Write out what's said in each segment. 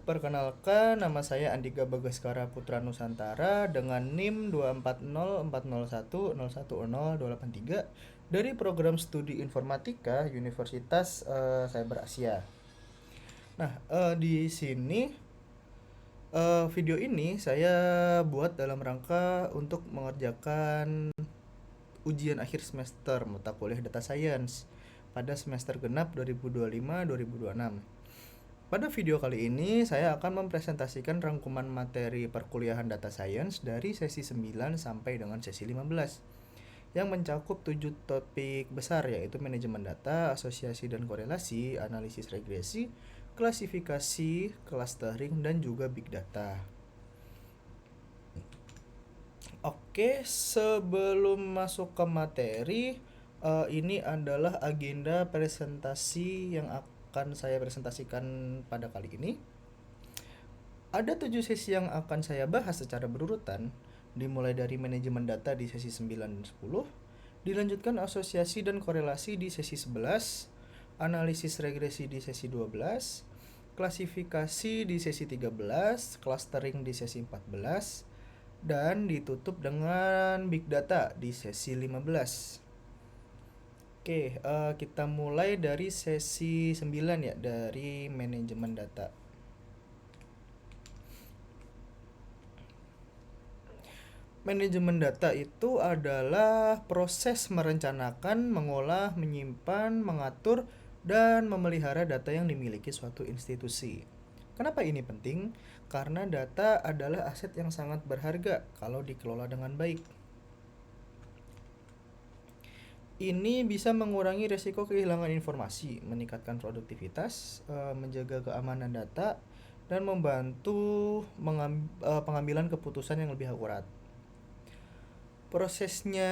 Perkenalkan, nama saya Andika Bagaskara Putra Nusantara dengan NIM 24040101028 dari program studi informatika Universitas Cyber Asia. Nah, di sini video ini saya buat dalam rangka untuk mengerjakan ujian akhir semester mata kuliah Data Science pada semester genap 2025-2026. Pada video kali ini saya akan mempresentasikan rangkuman materi perkuliahan Data Science dari sesi 9 sampai dengan sesi 15 yang mencakup 7 topik besar, yaitu manajemen data, asosiasi dan korelasi, analisis regresi, klasifikasi, clustering, dan juga big data. Oke, sebelum masuk ke materi, ini adalah agenda presentasi yang akan saya presentasikan pada kali ini. Ada 7 sesi yang akan saya bahas secara berurutan, dimulai dari manajemen data di sesi 9 dan 10, dilanjutkan asosiasi dan korelasi di sesi 11, analisis regresi di sesi 12, klasifikasi di sesi 13, clustering di sesi 14, dan ditutup dengan big data di sesi 15. Oke, kita mulai dari sesi 9 ya, dari manajemen data. Manajemen data itu adalah proses merencanakan, mengolah, menyimpan, mengatur, dan memelihara data yang dimiliki suatu institusi. Kenapa ini penting? Karena data adalah aset yang sangat berharga kalau dikelola dengan baik. Ini bisa mengurangi resiko kehilangan informasi, meningkatkan produktivitas, menjaga keamanan data, dan membantu pengambilan keputusan yang lebih akurat. Prosesnya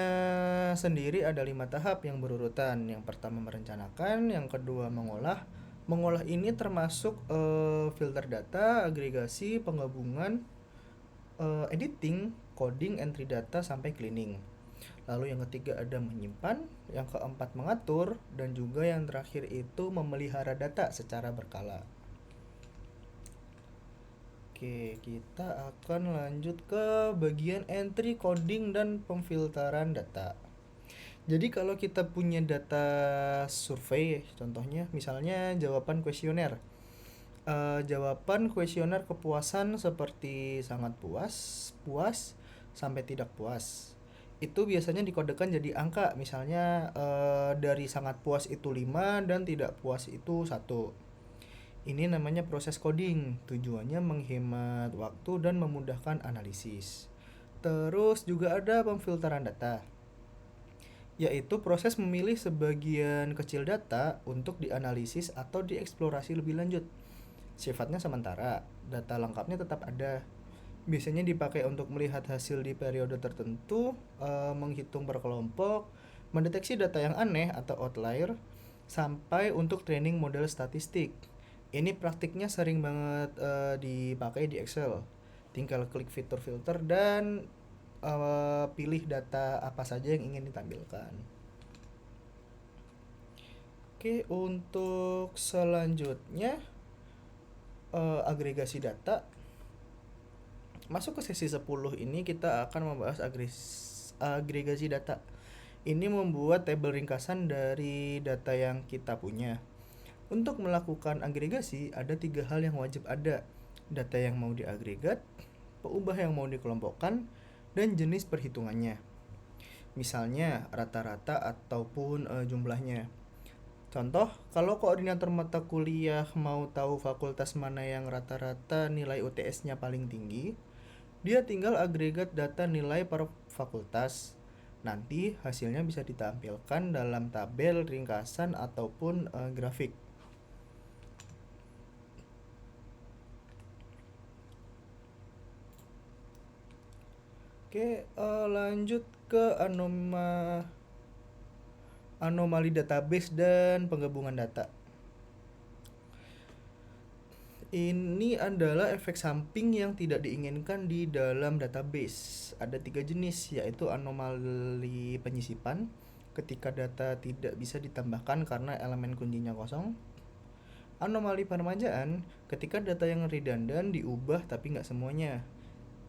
sendiri ada 5 tahap yang berurutan. Yang pertama merencanakan, yang kedua mengolah. Mengolah ini termasuk filter data, agregasi, penggabungan, editing, coding, entry data, sampai cleaning. Lalu yang ketiga ada menyimpan, yang keempat mengatur, dan juga yang terakhir itu memelihara data secara berkala. Oke, kita akan lanjut ke bagian entry, coding, dan pemfilteran data. Jadi kalau kita punya data survei, contohnya misalnya jawaban kuesioner. Jawaban kuesioner kepuasan seperti sangat puas, puas, sampai tidak puas. Itu biasanya dikodekan jadi angka, misalnya dari sangat puas itu 5 dan tidak puas itu 1. Ini namanya proses coding, tujuannya menghemat waktu dan memudahkan analisis. Terus juga ada pemfilteran data, yaitu proses memilih sebagian kecil data untuk dianalisis atau dieksplorasi lebih lanjut. Sifatnya sementara, data lengkapnya tetap ada. Biasanya dipakai untuk melihat hasil di periode tertentu, menghitung per kelompok, mendeteksi data yang aneh atau outlier, sampai untuk training model statistik. Ini praktiknya sering banget dipakai di Excel. Tinggal klik fitur filter dan pilih data apa saja yang ingin ditampilkan. Oke, untuk selanjutnya agregasi data. Masuk ke sesi 10 ini kita akan membahas agregasi data. Ini membuat tabel ringkasan dari data yang kita punya. Untuk melakukan agregasi ada 3 hal yang wajib ada. Data yang mau diagregat, peubah yang mau dikelompokkan, dan jenis perhitungannya. Misalnya rata-rata ataupun jumlahnya. Contoh, kalau koordinator mata kuliah mau tahu fakultas mana yang rata-rata nilai UTS-nya paling tinggi, dia tinggal agregat data nilai per fakultas. Nanti hasilnya bisa ditampilkan dalam tabel ringkasan ataupun grafik. Oke, lanjut ke anomali database dan penggabungan data. Ini adalah efek samping yang tidak diinginkan di dalam database. Ada 3 jenis, yaitu anomali penyisipan, ketika data tidak bisa ditambahkan karena elemen kuncinya kosong. Anomali permajaan ketika data yang redundant diubah tapi nggak semuanya.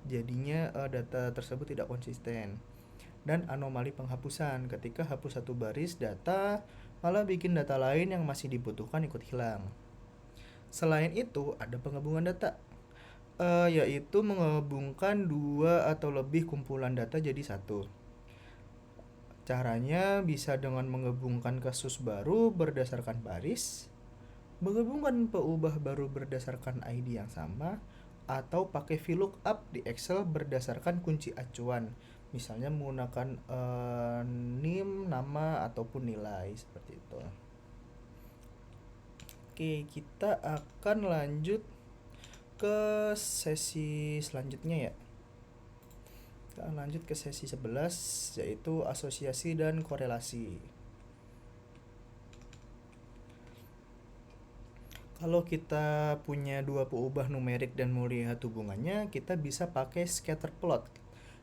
Jadinya data tersebut tidak konsisten. Dan anomali penghapusan ketika hapus satu baris data malah bikin data lain yang masih dibutuhkan ikut hilang. Selain itu ada penggabungan data, yaitu menggabungkan dua atau lebih kumpulan data jadi satu. Caranya bisa dengan menggabungkan kasus baru berdasarkan baris, menggabungkan peubah baru berdasarkan ID yang sama, atau pakai VLOOKUP di Excel berdasarkan kunci acuan. Misalnya menggunakan NIM, nama, ataupun nilai seperti itu. Oke, kita akan lanjut ke sesi selanjutnya ya. Kita lanjut ke sesi 11 yaitu asosiasi dan korelasi. Kalau kita punya dua peubah numerik dan mau lihat hubungannya, kita bisa pakai scatter plot,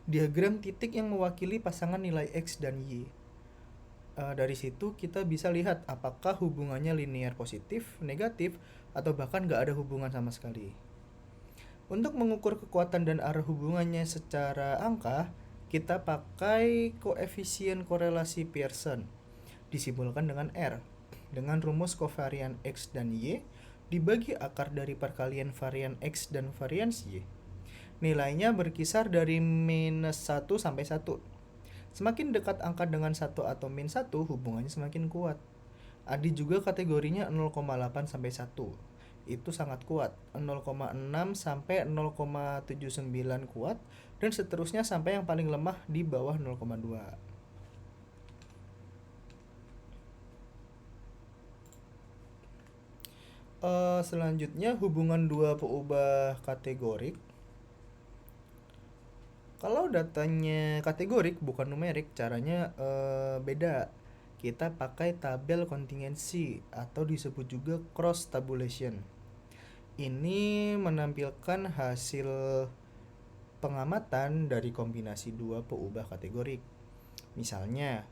diagram titik yang mewakili pasangan nilai X dan Y. Dari situ kita bisa lihat apakah hubungannya linear positif, negatif, atau bahkan nggak ada hubungan sama sekali. Untuk mengukur kekuatan dan arah hubungannya secara angka, kita pakai koefisien korelasi Pearson, disimbolkan dengan R, dengan rumus kovarian X dan Y dibagi akar dari perkalian varian X dan varian Y. Nilainya berkisar dari minus 1 sampai 1. Semakin dekat angka dengan 1 atau min 1, hubungannya semakin kuat. ADI juga kategorinya 0,8 sampai 1. Itu sangat kuat. 0,6 sampai 0,79 kuat, dan seterusnya sampai yang paling lemah di bawah 0,2. Selanjutnya hubungan dua peubah kategorik. Kalau datanya kategorik bukan numerik, caranya beda. Kita pakai tabel kontingensi atau disebut juga cross tabulation. Ini menampilkan hasil pengamatan dari kombinasi dua peubah kategorik. Misalnya,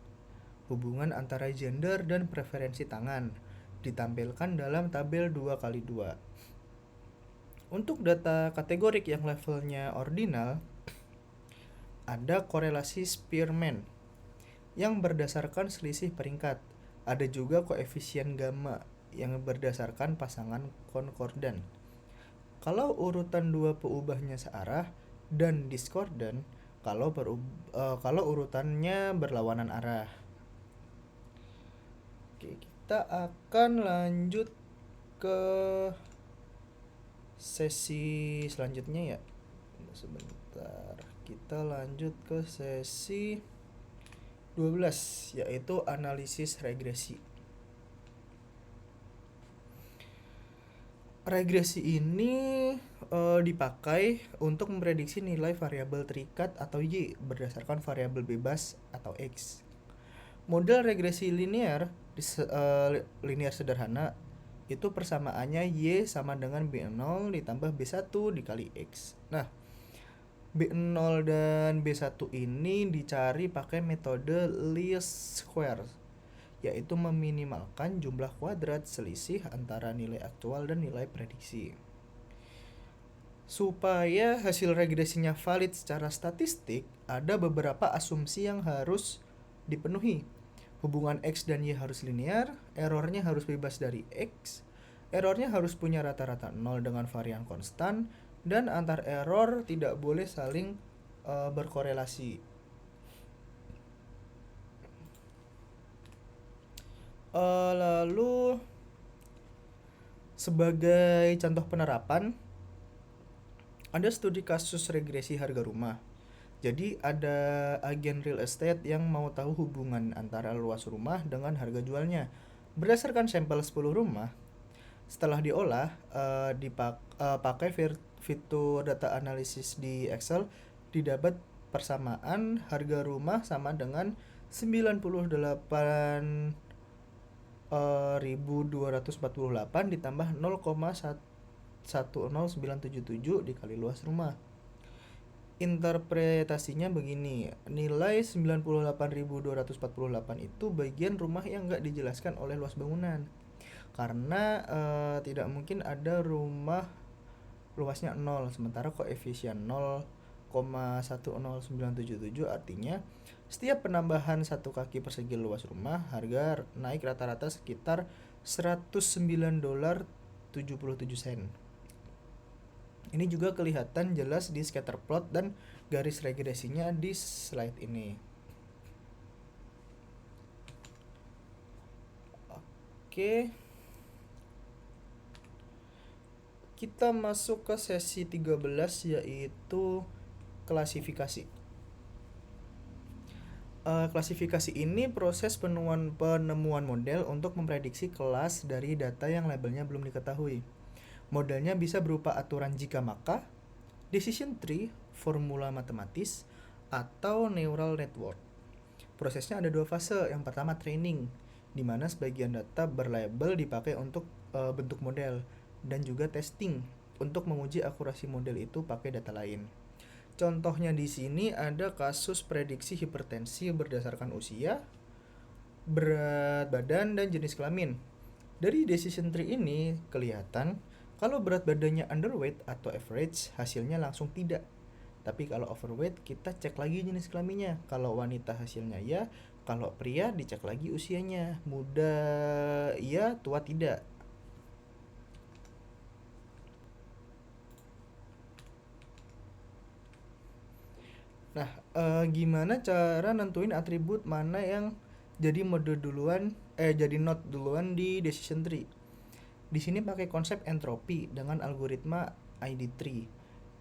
hubungan antara gender dan preferensi tangan ditampilkan dalam tabel 2x2. Untuk data kategorik yang levelnya ordinal, ada korelasi Spearman yang berdasarkan selisih peringkat. Ada juga koefisien gamma yang berdasarkan pasangan konkordan. Kalau urutan dua peubahnya searah dan diskordan, kalau urutannya berlawanan arah. Oke, kita akan lanjut ke sesi selanjutnya ya. Sebentar, kita lanjut ke sesi 12 yaitu analisis regresi. Regresi ini dipakai untuk memprediksi nilai variabel terikat atau Y berdasarkan variabel bebas atau X. Model regresi linear linear sederhana itu persamaannya Y sama dengan B0 ditambah B1 dikali X. Nah, B0 dan B1 ini dicari pakai metode least square, yaitu meminimalkan jumlah kuadrat selisih antara nilai aktual dan nilai prediksi. Supaya hasil regresinya valid secara statistik, ada beberapa asumsi yang harus dipenuhi. Hubungan X dan Y harus linear, errornya harus bebas dari X, errornya harus punya rata-rata 0 dengan varian konstan, dan antar error tidak boleh saling berkorelasi. Lalu sebagai contoh penerapan, ada studi kasus regresi harga rumah. Jadi ada agen real estate yang mau tahu hubungan antara luas rumah dengan harga jualnya. Berdasarkan sampel 10 rumah, setelah diolah, pakai fitur data analisis di Excel, didapat persamaan harga rumah sama dengan 98.248 ditambah 0,10977 dikali luas rumah. Interpretasinya begini, nilai 98.248 itu bagian rumah yang nggak dijelaskan oleh luas bangunan. karena tidak mungkin ada rumah luasnya 0 sementara koefisien 0,10977, artinya setiap penambahan satu kaki persegi luas rumah, harga naik rata-rata sekitar $109.77. Ini juga kelihatan jelas di scatter plot dan garis regresinya di slide ini. Oke. Kita masuk ke sesi 13 yaitu klasifikasi. Klasifikasi ini proses penemuan model untuk memprediksi kelas dari data yang labelnya belum diketahui. Modelnya bisa berupa aturan jika maka, decision tree, formula matematis, atau neural network. Prosesnya ada 2 fase. Yang pertama training, di mana sebagian data berlabel dipakai untuk bentuk model, dan juga testing untuk menguji akurasi model itu pakai data lain. Contohnya di sini ada kasus prediksi hipertensi berdasarkan usia, berat badan, dan jenis kelamin. Dari decision tree ini kelihatan kalau berat badannya underweight atau average, hasilnya langsung tidak. Tapi kalau overweight, kita cek lagi jenis kelaminnya. Kalau wanita hasilnya ya, kalau pria dicek lagi usianya, muda iya, tua tidak. Nah, gimana cara nentuin atribut mana yang jadi mode duluan, jadi node duluan di decision tree? Di sini pakai konsep entropi dengan algoritma ID3.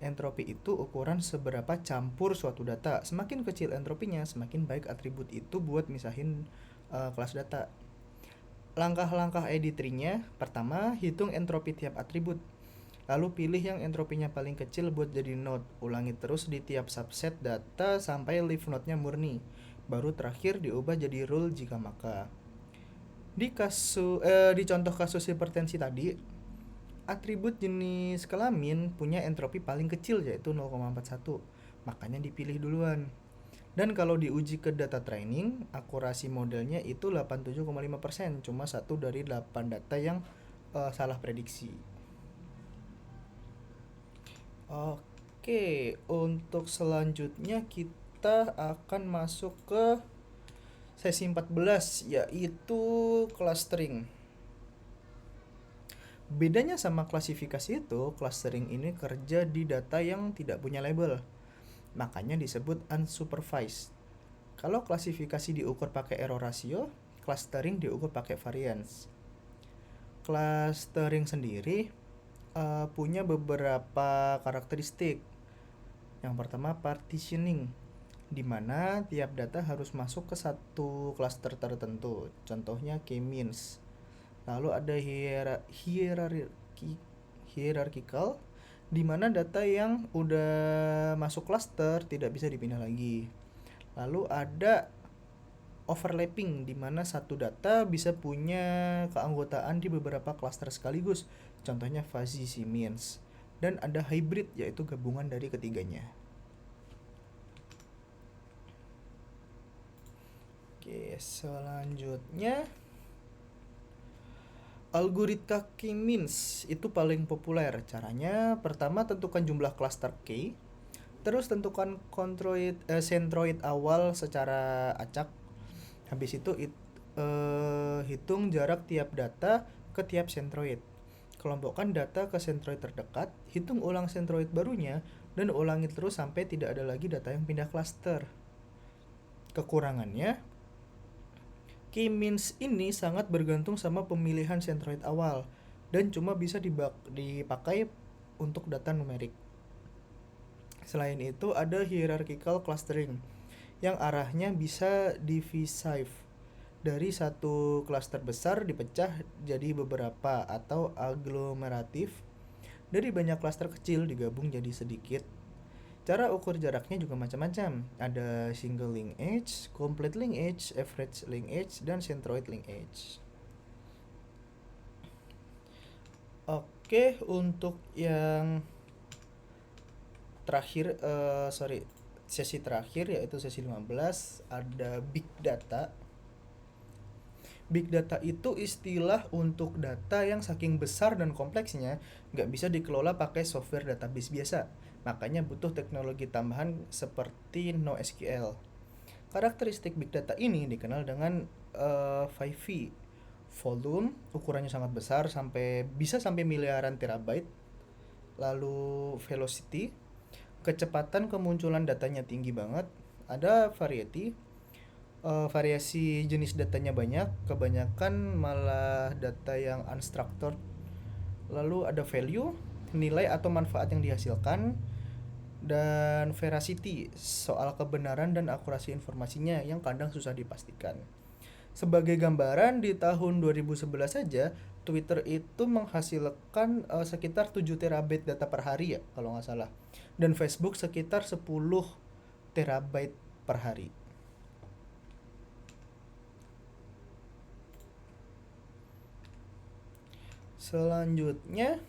Entropi itu ukuran seberapa campur suatu data. Semakin kecil entropinya, semakin baik atribut itu buat misahin kelas data. Langkah-langkah ID3-nya, pertama, hitung entropi tiap atribut. Lalu pilih yang entropinya paling kecil buat jadi node. Ulangi terus di tiap subset data sampai leaf node-nya murni. Baru terakhir diubah jadi rule jika maka. Di contoh kasus hipertensi tadi, atribut jenis kelamin punya entropi paling kecil yaitu 0,41. Makanya dipilih duluan. Dan kalau diuji ke data training, akurasi modelnya itu 87,5%, cuma 1 dari 8 data yang salah prediksi. Oke, untuk selanjutnya kita akan masuk ke sesi 14 yaitu clustering. Bedanya sama klasifikasi itu, clustering ini kerja di data yang tidak punya label. Makanya disebut unsupervised. Kalau klasifikasi diukur pakai error ratio, clustering diukur pakai variance. Clustering sendiri punya beberapa karakteristik. Yang pertama partitioning, di mana tiap data harus masuk ke satu cluster tertentu. Contohnya k-means. Lalu ada hierarchical, di mana data yang udah masuk cluster tidak bisa dipindah lagi. Lalu ada overlapping, di mana satu data bisa punya keanggotaan di beberapa cluster sekaligus. Contohnya fuzzy C-means. Dan ada hybrid, yaitu gabungan dari ketiganya. Oke, selanjutnya algoritma k-means itu paling populer. Caranya pertama tentukan jumlah cluster k, terus tentukan centroid awal secara acak. Habis itu hitung jarak tiap data ke tiap centroid. Kelompokkan data ke centroid terdekat, hitung ulang centroid barunya, dan ulangi terus sampai tidak ada lagi data yang pindah cluster. Kekurangannya, k-means ini sangat bergantung sama pemilihan centroid awal dan cuma bisa dipakai untuk data numerik. Selain itu ada hierarchical clustering yang arahnya bisa divisive, dari satu cluster besar dipecah jadi beberapa, atau aglomeratif, dari banyak cluster kecil digabung jadi sedikit. Cara ukur jaraknya juga macam-macam. Ada single linkage, complete linkage, average linkage, dan centroid linkage. Oke, untuk yang terakhir, sesi terakhir yaitu sesi 15, ada big data. Big data itu istilah untuk data yang saking besar dan kompleksnya nggak bisa dikelola pakai software database biasa. Makanya butuh teknologi tambahan seperti NoSQL. Karakteristik big data ini dikenal dengan 5V. Volume, ukurannya sangat besar bisa sampai miliaran terabyte. Lalu velocity, kecepatan kemunculan datanya tinggi banget. Ada variety, variasi jenis datanya banyak, kebanyakan malah data yang unstructured. Lalu ada value, nilai atau manfaat yang dihasilkan, dan veracity, soal kebenaran dan akurasi informasinya yang kadang susah dipastikan. Sebagai gambaran, di tahun 2011 saja Twitter itu menghasilkan sekitar 7 terabyte data per hari ya kalau nggak salah. Dan Facebook sekitar 10 terabyte per hari. Selanjutnya,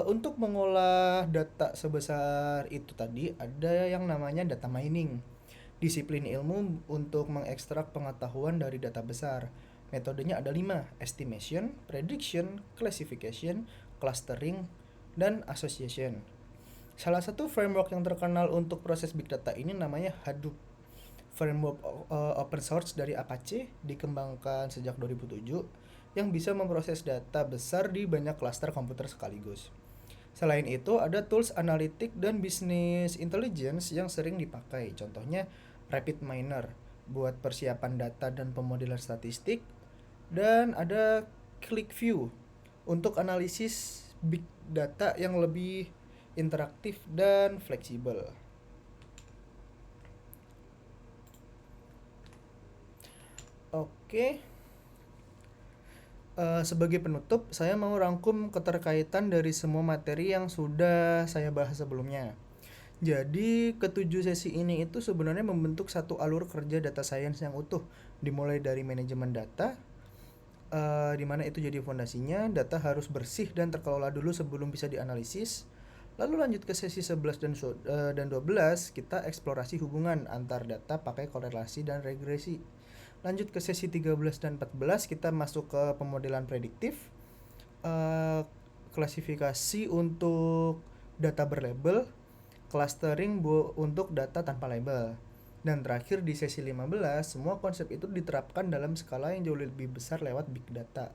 untuk mengolah data sebesar itu tadi ada yang namanya data mining. Disiplin ilmu untuk mengekstrak pengetahuan dari data besar. Metodenya ada 5: estimation, prediction, classification, clustering, dan association. Salah satu framework yang terkenal untuk proses big data ini namanya Hadoop. Framework open source dari Apache dikembangkan sejak 2007 yang bisa memproses data besar di banyak klaster komputer sekaligus. Selain itu, ada tools analitik dan business intelligence yang sering dipakai. Contohnya RapidMiner buat persiapan data dan pemodelan statistik, dan ada ClickView untuk analisis big data yang lebih interaktif dan fleksibel. Oke, sebagai penutup, saya mau rangkum keterkaitan dari semua materi yang sudah saya bahas sebelumnya. Jadi, ketujuh sesi ini itu sebenarnya membentuk satu alur kerja data science yang utuh, dimulai dari manajemen data, di mana itu jadi fondasinya. Data harus bersih dan terkelola dulu sebelum bisa dianalisis. Lalu lanjut ke sesi 11 dan 12, kita eksplorasi hubungan antar data pakai korelasi dan regresi. Lanjut ke sesi 13 dan 14, kita masuk ke pemodelan prediktif, klasifikasi untuk data berlabel, clustering untuk data tanpa label. Dan terakhir di sesi 15, semua konsep itu diterapkan dalam skala yang jauh lebih besar lewat big data.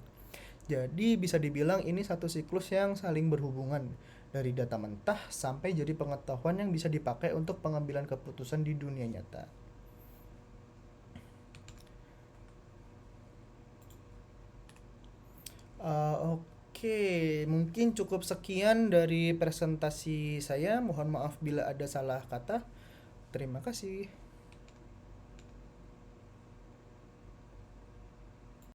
Jadi bisa dibilang ini satu siklus yang saling berhubungan, dari data mentah sampai jadi pengetahuan yang bisa dipakai untuk pengambilan keputusan di dunia nyata. Oke, mungkin cukup sekian dari presentasi saya. Mohon maaf bila ada salah kata. Terima kasih.